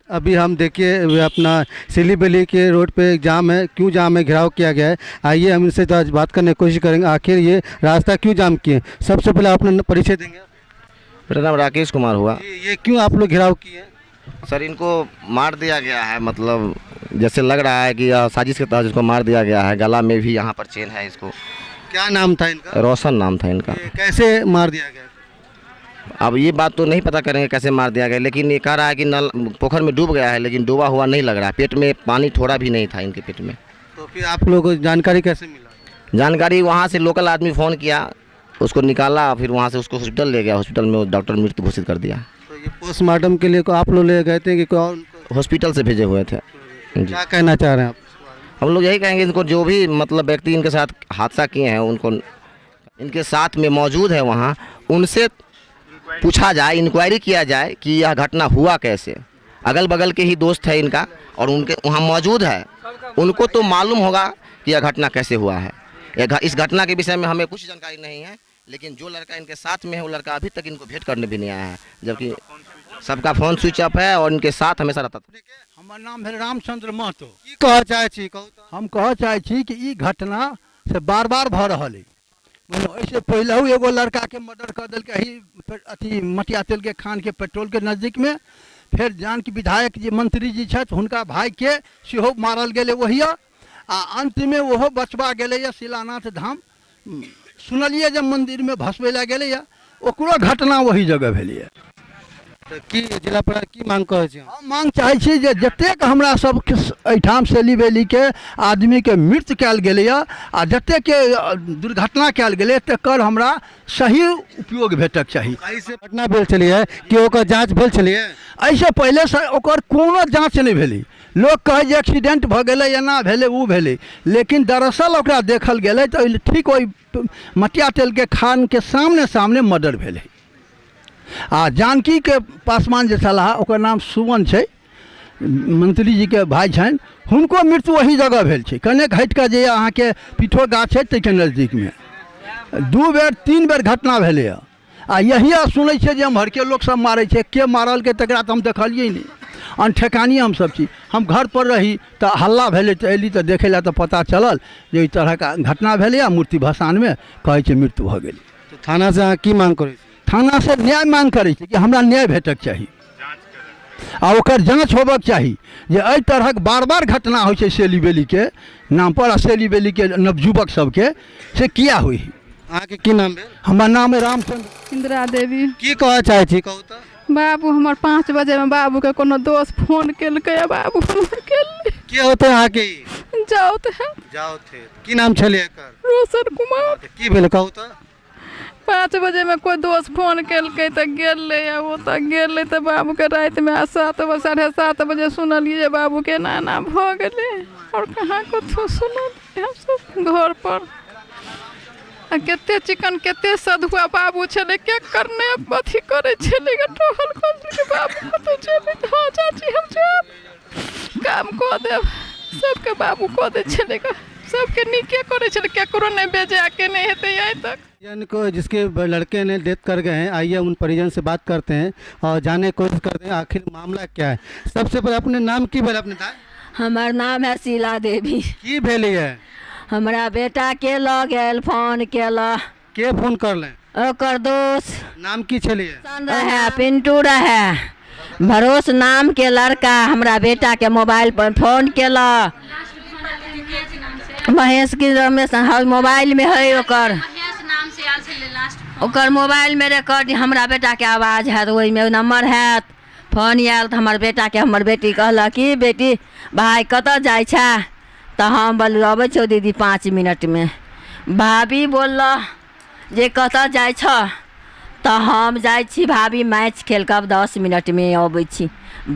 अभी हम देखिए अपना सिलीबेली के रोड पे जाम है, क्यों जाम है, घेराव किया गया है। आइए हम इनसे तो आज बात करने की कोशिश करेंगे, आखिर ये रास्ता क्यों जाम किए। सबसे पहले अपना परिचय देंगे। मेरा नाम राकेश कुमार हुआ। ये क्यों आप लोग घेराव किए। सर इनको मार दिया गया है, मतलब जैसे लग रहा है कि साजिश के तहत इसको मार दिया गया है। गला में भी यहाँ पर चेन है। इसको क्या नाम था इनका। रोशन नाम था इनका। कैसे मार दिया गया। अब ये बात तो नहीं पता करेंगे कैसे मार दिया गया, लेकिन ये कह रहा है कि नल पोखर में डूब गया है, लेकिन डूबा हुआ नहीं लग रहा। पेट में पानी थोड़ा भी नहीं था इनके पेट में। तो फिर आप लोगों को जानकारी कैसे मिला। जानकारी वहाँ से लोकल आदमी फ़ोन किया, उसको निकाला, फिर वहाँ से उसको हॉस्पिटल ले गया। हॉस्पिटल में डॉक्टर मृत घोषित कर दिया। तो ये पोस्टमार्टम के लिए को आप लोग ले गए थे कि कौन हॉस्पिटल से भेजे हुए थे। क्या कहना चाह रहे हैं आप। हम लोग यही कहेंगे इनको, जो भी मतलब व्यक्ति इनके साथ हादसा किए हैं उनको इनके साथ में मौजूद है वहाँ, उनसे पूछा जाए, इंक्वायरी किया जाए कि यह घटना हुआ कैसे। अगल बगल के ही दोस्त है इनका और उनके वहाँ मौजूद है, उनको तो मालूम होगा कि यह घटना कैसे हुआ है। इस घटना के विषय में हमें कुछ जानकारी नहीं है, लेकिन जो लड़का इनके साथ में है वो लड़का अभी तक इनको भेंट करने भी नहीं आया है, जबकि सबका फ़ोन स्विच ऑफ है और इनके साथ हमेशा रहता था। हमार नाम है रामचंद्र महतो। हम कह चाहे कि ई घटना से बार बार भ रहा है। ऐसे पहले एगो लड़का के मर्डर कर दिल ही अथी मटिया तेल के खान के पेट्रोल के नज़दीक में। फिर जान की विधायक जी मंत्री जी छथि हुनका भाई के सेहो मारल गेले वही। आ अंत में वो बचवा गेले शिलानाथ धाम सुनलिए जब मंदिर में भसबे ला गेले, ओकरो घटना वही जगह भेलिए। की जिला पर की मांग करै छी। हम मांग चाहे छी जे जतेक हमरा सब एठाम सिलीबेली के आदमी के मृत्यु कयल गेलै आ जतेक के दुर्घटना कयल गेलै तकर हमरा सही उपयोग भेटक चाही। ऐसे घटना भेल छलिए कि ओकर जांच भेल छलिए। ऐसे पहले से ओकर कोनो जांच नहीं भेलै। लोग कहे जे एक्सीडेंट भ गेलै, एना भेलै उ भेलै, लेकिन दरअसल ओकरा देखल गेलै तो ठीक ओइ मटिया तेल के खान के सामने सामने मर्डर भेलै। आ जानकी के पासवान जे छलाह ओकर नाम सुमन छै, मंत्री जी के भाई छनि, हुनको मृत्यु वही जगह भेल छै। कनेक हटि कऽ जे अहाँके पीठो गाछ छै ताहिके नजदीकमे 2 बेर 3 बेर घटना भेलै। आ यही सुनै छै जे एम्हरके लोक सब मारै छै, के मारलकै तकरा तऽ हम देखलिए नहीं। अनठेकानी हम सब छी। हम घर पर रही तो हल्ला भेलै तो अयली तो देखे ला तो पता चलल जे ई तरह का घटना भेलै आ मूर्ति भसान में कहै छै मृत्यु भऽ गेलै। तो थाना से अहाँ की मांग करै। थाना से न्याय मांग करै छै कि हमरा न्याय भेटक चाही आ ओकर जांच होबक चाही जे एहि तरहक बार बार घटना होइ छै सिलीबेली के नाम पर आ सिलीबेली के नवयुवक सबके से किया हुई। अहाँके की नाम भेल। हमर नाम है रामचंद्र इंदिरा देवी। की कहऽ चाहै छी कहू तऽ। बाबू हमर 5 बजे में बाबू के कोनो दोस्त फोन केलकै, बाबू हमर केलकै। के होते अहाँके। जाउत है। जाउत है। की नाम छलै एकर। रोशन कुमार। की भेल कहू तऽ। 5 बजे में कोई दोस्त फोन केलकै तो गेलै, वो तो गेलै तो बाबू के रात में 7 बजे 7:30 बजे सुनलिए जे बाबू के नाना भ गेलै। और कहाँ कुछ सुनलिए हम सब घर पर। केते चिकन केते सधुआ बाबू छले के करने अथी करे छले के टहल कर बाबू तो चले। हां चाची हम जाब काम को दे सबके बाबू को दे छले का सबके नीके करे छले, केकरो नहीं बेजा के नहीं हेते यहीं तक। जिनको जिसके लड़के ने डेथ कर गए हैं, आइए उन परिजन से बात करते हैं और जानने की कोशिश करते हैं आखिर मामला क्या है। सबसे पहले अपने नाम की भेल अपने दाई। हमार नाम है शीला देवी। की भेल है। हमारा बेटा के लऽ गेल फोन केला। के फोन करले। ओकर दोस्त नाम की छलिए। रहे पिंटू रहे भरोस नाम के लड़का हमरा बेटा के मोबाइल पर फोन केला। महेश की रमेश मोबाइल में है ओकर मोबाइल में रिकॉर्ड हमरा बेटा के आवाज है, वही में नंबर है। फोन आयल तो हमार बेटा के हमर बेटी कहला कि बेटी भाई कतऽ जाइ छै तो हम बोल अबै छौ दीदी 5 मिनट में। भाभी बोल जे कतऽ जाइ छ तो हम जाइ छी भाभी मैच खेल कब 10 मिनट में अबै छी।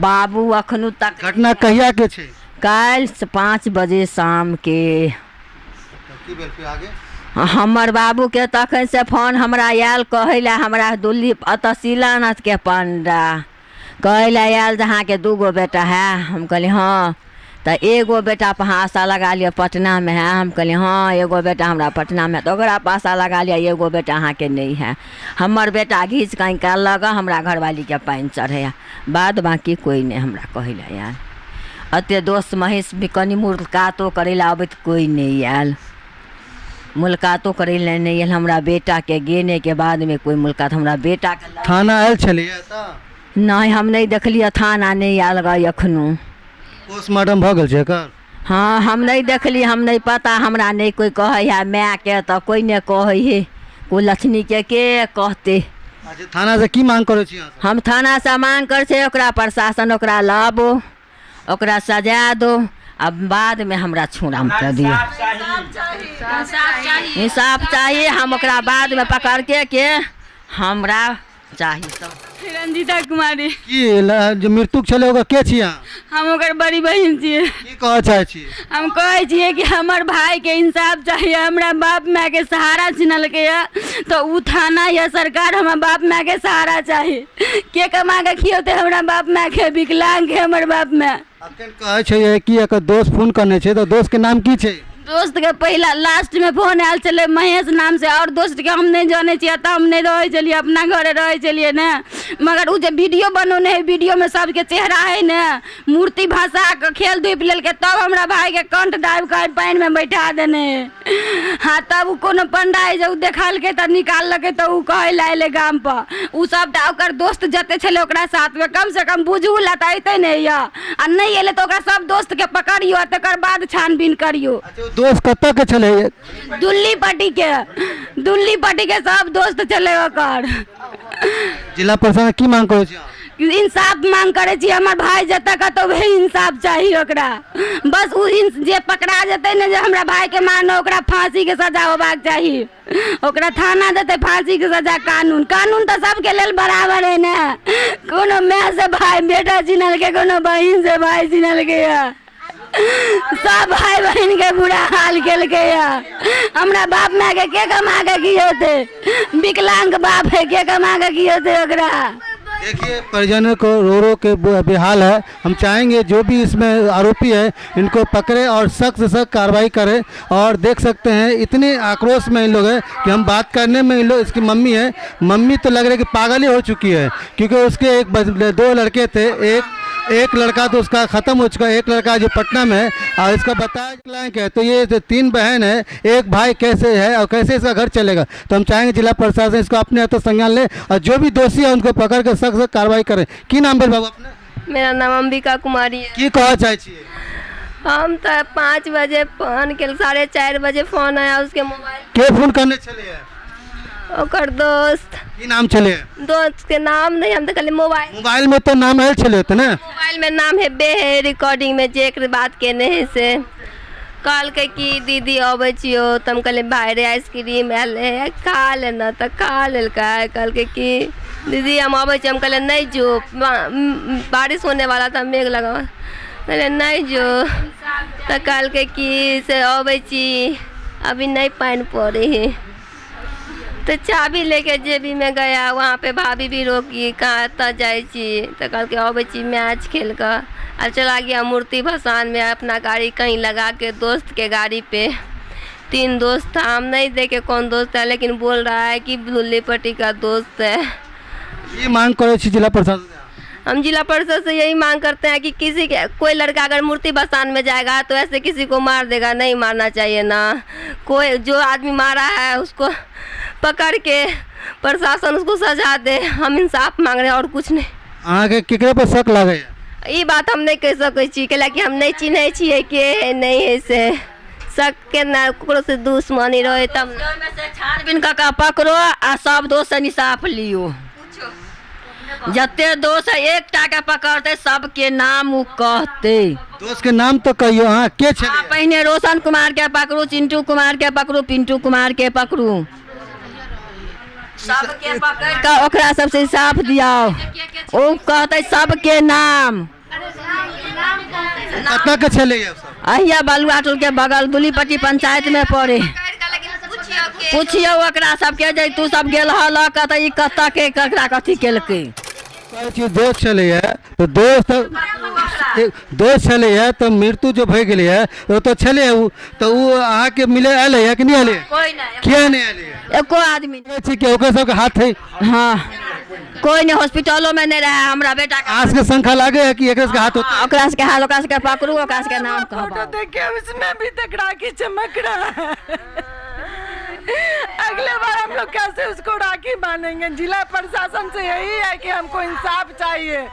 बाबू अखनू तक। घटना कहिया के छै। काल 5 बजे शाम के। की भेल फिर आगे। हमर बाबू के तखन से फोन हमरा आयल कहै ला हमरा दुल्ली अतऽ शिलानाथ के पंडा कहै ला आयल जहाँ के 2 गो बेटा है। हम कहली हाँ तो एगो बेटा पर आशा लगा लिया पटना में है। हम कहलिए हाँ एगो बेटा हमरा पटना में, तो ओकरा पर आशा लगा लिया एगो बेटा अहाँ के नहीं है। हमर बेटा घीच कहीं का लगा हमरा घरवाली के पानी चढ़े, बाद बाकी कोई नहीं हमरा कहला यार। अते दोस्त महेश भी कनी मुलाकातो करे ला अबैत कोई नहीं आयल, मुलाकातो करे ला नहीं आयल। हमरा बेटा के गेने के बाद में कोई मुलाकात हमरा बेटा के थाना आयल छलिए तऽ नहीं हम नहीं देखलिए, थाना नहीं आयल गए अखनू। पोस्टमार्टम भऽ गेल छै एकर? हाँ हम नहीं देखलिए, हम नहीं पता, हमरा नहीं कोई कहे है माय के तो कोई नहीं कहे है, कोई लक्ष्मी के कहते। अच्छा थाना से की मांग करै छी अहाँ? हम थाना से मांग कर छे ओकरा प्रशासन ओकरा लाबो, ओकरा सजा दो, अब बाद में हमरा छुड़ा कर दियो। इंसाफ चाहिए, हम ओकरा बाद में पकड़ के हमरा चाहिए सब। रंजीता कुमारी। की जे मृतक छलै ओकर के छी अहाँ? हम ओकर बड़ी बहन छियै। की कहऽ चाहै छी? हम कहै छियै कि हमर भाई के इंसाफ चाहिए। हमरा बाप माय के सहारा छीनलकै है, तो उ थाना या सरकार हमरा बाप माय के सहारा चाहिए। के कमा के खियौते हमरा बाप माय के? विकलांग के हमर बाप माय। अखन कहै छै कि एकर दोस्त फोन करने छै, तो दोस्त के नाम की छै? दोस्त के पहला लास्ट में फोन आयल चले महेश नाम से, और दोस्त के हम नहीं जाने छियै, तब हम नहीं रहे चलिए, अपना घरे रहे चलिए ने। मगर उ जे वीडियो बनौने है, वीडियो में सबके चेहरा है ने, मूर्ति भाषा के खेल धूप लेलके, तब हमरा भाई के कंठ दाबि के पानी में बैठा देने। हाँ तब उ कोनो पंडा है जो देखलके त निकाललके, तो उ कहे लाइले गाम पर उ सबटा ओकर दोस्त जते छले ओकरा साथ में, कम से कम बुझू लताइते नहीं या, आ नहीं एले तो ओकरा सब दोस्त के पकड़ियो, तकर बाद छानबीन करियो। दोस्त कतऽ के छलै? दुल्ली पट्टी के सब दोस्त चले ओकर। जिला प्रशासन की मांग करै छी अहाँ? इंसाफ मांग करे छी, हमर भाई जतऽ कतौ वही इंसाफ चाहिए ओकरा। बस उ जे पकड़ा जेतै ने, जे हमरा भाई के मानो, ओकरा फांसी के सजा होबाक चाही। ओकरा थाना देते फांसी के सजा। कानून तो सबके लेल बराबर है ने। कोनो माय से भाई बेटा छीनल के, कोनो बहन से भाई छीनल के, सब भाई बहन के बुरा हाल केलके या। हमरा बाप माय के कमा के खियौते? विकलांग बाप है, के कमा के खियौते ओकरा? देखिए परिजनों को रो के बेहाल है। हम चाहेंगे जो भी इसमें आरोपी है इनको पकड़े और सख्त से सख्त कार्रवाई करें। और देख सकते हैं इतने आक्रोश में इन लोग हैं कि हम बात करने में इन लोग, इसकी मम्मी है, मम्मी तो लग रहा है कि पागल ही हो चुकी है, क्योंकि उसके दो लड़के थे, एक लड़का तो उसका ख़त्म हो चुका है, एक लड़का जो पटना में है, और इसका बताया क्लाइंट है। तो ये 3 बहन है, एक भाई कैसे है और कैसे इसका घर चलेगा? तो हम चाहेंगे जिला प्रशासन इसको अपने हाथों संज्ञान ले और जो भी दोषी है उनको पकड़ कर सख्त से कार्रवाई करें। की नाम भेल बाबू अपने? मेरा नाम अंबिका कुमारी है। की कहना चाहे छिए? हम तो 5 बजे फोन के 4:30 बजे फोन आया उसके मोबाइल के फोन करने चले हैं? ओकर दोस्त। की नाम चले? दोस्त के नाम नहीं, हम तो खाली मोबाइल में तो नाम है चले होते ना? मोबाइल में नाम है बे है, रिकॉर्डिंग में जे बात केने है से कल के कि दीदी अबै छियो, तो हम कहले भाई रे आइसक्रीम आयल है खा लेना, तो खा लेलका। कल के कि दीदी हम अबै छी, हम कहले नहीं जो, बारिश होने वाला था, मेघ लगा, कहले नहीं जो, तो कल के कि से अबै छी, अभी नहीं पानी पड़े है। तो चाबी लेके जेबी में गया, वहाँ पे भाभी भी रोकी, कहाँ तक जाए छी, तो कल के अबै छी मैच खेल कर। और चला गया मूर्ति भसान में, अपना गाड़ी कहीं लगा के दोस्त के गाड़ी पे। 3 दोस्त था, हम नहीं देखे कौन दोस्त है, लेकिन बोल रहा है कि दुल्ली पट्टी का दोस्त है। ये मांग करो जिला प्रशासन? हम जिला परिषद से यही मांग करते हैं कि किसी के कोई लड़का अगर मूर्ति भसान में जाएगा तो ऐसे किसी को मार देगा, नहीं मारना चाहिए ना। कोई जो आदमी मारा है उसको पकड़ के प्रशासन उसको सजा दे। हम इंसाफ मांग रहे हैं और कुछ नहीं। अहाँके केकरे पर शक लगे? ये बात हम नहीं कह सकै छी, कि हम नहीं चिन्है छियै के नहीं है से शक के ना ककरो से दुश्मनी रहे तब छानबीन कऽ पकड़ो आ सब दोस्त से इंसाफ लियो। जते दोस्त है एकटा के पकड़ते सबके नाम उ कहते। दोस्त के नाम तो कहियो। हाँ के छे? पहले रोशन कुमार के पकड़ू, चिंटू कुमार के पकड़ू, पिंटू कुमार के पकड़ू, सबके पकड़ के ओकरा सबसे इंसाफ दियाओ। ओ कहते सबके नाम। कतना के छले ये सब? अहिया बलुआ टोल के बगल दुलीपट्टी पंचायत में पड़े। पूछियो ओकरा सबके जे तू सब गेल हल कतऽ ई कतऽ के ककरा कथी केलकै। दोस्त चले है तो दोस्त दोष छले है तो मृत्यु जो भय गेले है वो तो छले है तो वो अहाँ के मिले आयल है कि नहीं आयल कोई नहीं किया नहीं आयल है एको आदमी नहीं। छी कि ओकर सबके हाथ है हाँ कोई नहीं हॉस्पिटलों में नहीं रहा हमरा बेटा के आज के संख्या लागे है कि एक के हाथ होता है ओकरा से के हाल ओकरा से के पकड़ू ओकरा से के नाम कहबो देखिए उसमें भी तक राखी चमक रहा है। अगले बार हम लोग कैसे उसको राखी बांधेंगे? जिला प्रशासन से यही है कि हमको इंसाफ चाहिए।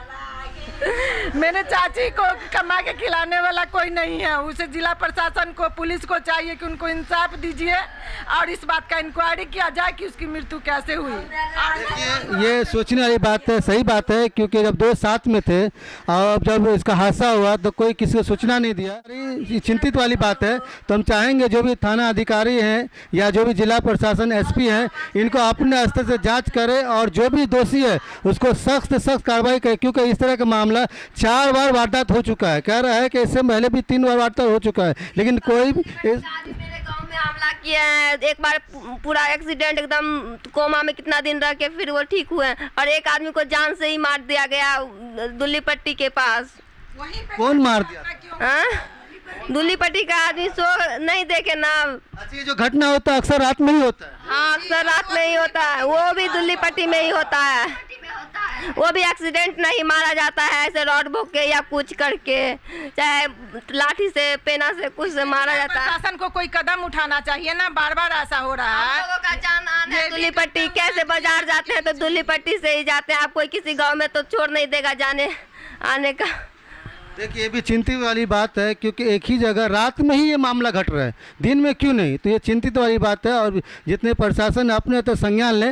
मेरे चाची को कमा के खिलाने वाला कोई नहीं है, उसे जिला प्रशासन को पुलिस को चाहिए कि उनको इंसाफ दीजिए और इस बात का इंक्वायरी किया जाए कि उसकी मृत्यु कैसे हुई। ये सोचने वाली बात है, सही बात है, क्योंकि जब दोस्त साथ में थे और जब इसका हादसा हुआ तो कोई किसी को सूचना नहीं दिया। ये चिंतित वाली बात है। तो हम चाहेंगे जो भी थाना अधिकारी हैं या जो भी जिला प्रशासन एसपी हैं इनको अपने स्तर से जांच करें और जो भी दोषी है उसको सख्त सख्त कार्रवाई करें, क्योंकि इस तरह का मामला 4 बार वारदात हो चुका है। कह रहा है कि इससे पहले भी 3 बार वारदात हो चुका है, लेकिन कोई भी मेरे गांव में हमला किए हैं। एक बार पूरा एक्सीडेंट एकदम कोमा में कितना दिन रह के फिर वो ठीक हुए, और एक आदमी को जान से ही मार दिया गया दुल्ली पट्टी के पास। कौन मार दिया? हाँ? दुल्ली पट्टी का आदमी सो नहीं देखे ना। अच्छा, ये जो घटना होता है अक्सर रात में ही होता है? हाँ अक्सर रात में ही होता है, वो भी दुल्ली पट्टी में ही होता है। वो भी एक्सीडेंट नहीं मारा जाता है ऐसे रॉड भोग के या कुछ करके, चाहे लाठी से पेना से कुछ से मारा जाता है। प्रशासन को कोई कदम उठाना चाहिए ना, बार बार ऐसा हो रहा हम है। लोगों का जान आने दुल्ली पट्टी कैसे बाजार जाते हैं तो दुल्ली पट्टी से ही जाते हैं। आप कोई किसी गांव में तो छोड़ नहीं देगा जाने आने का। देखिए, ये भी चिंतित वाली बात है, क्योंकि एक ही जगह रात में ही ये मामला घट रहा है, दिन में क्यों नहीं? तो ये चिंतित वाली बात है। और जितने प्रशासन अपने तो संज्ञान लें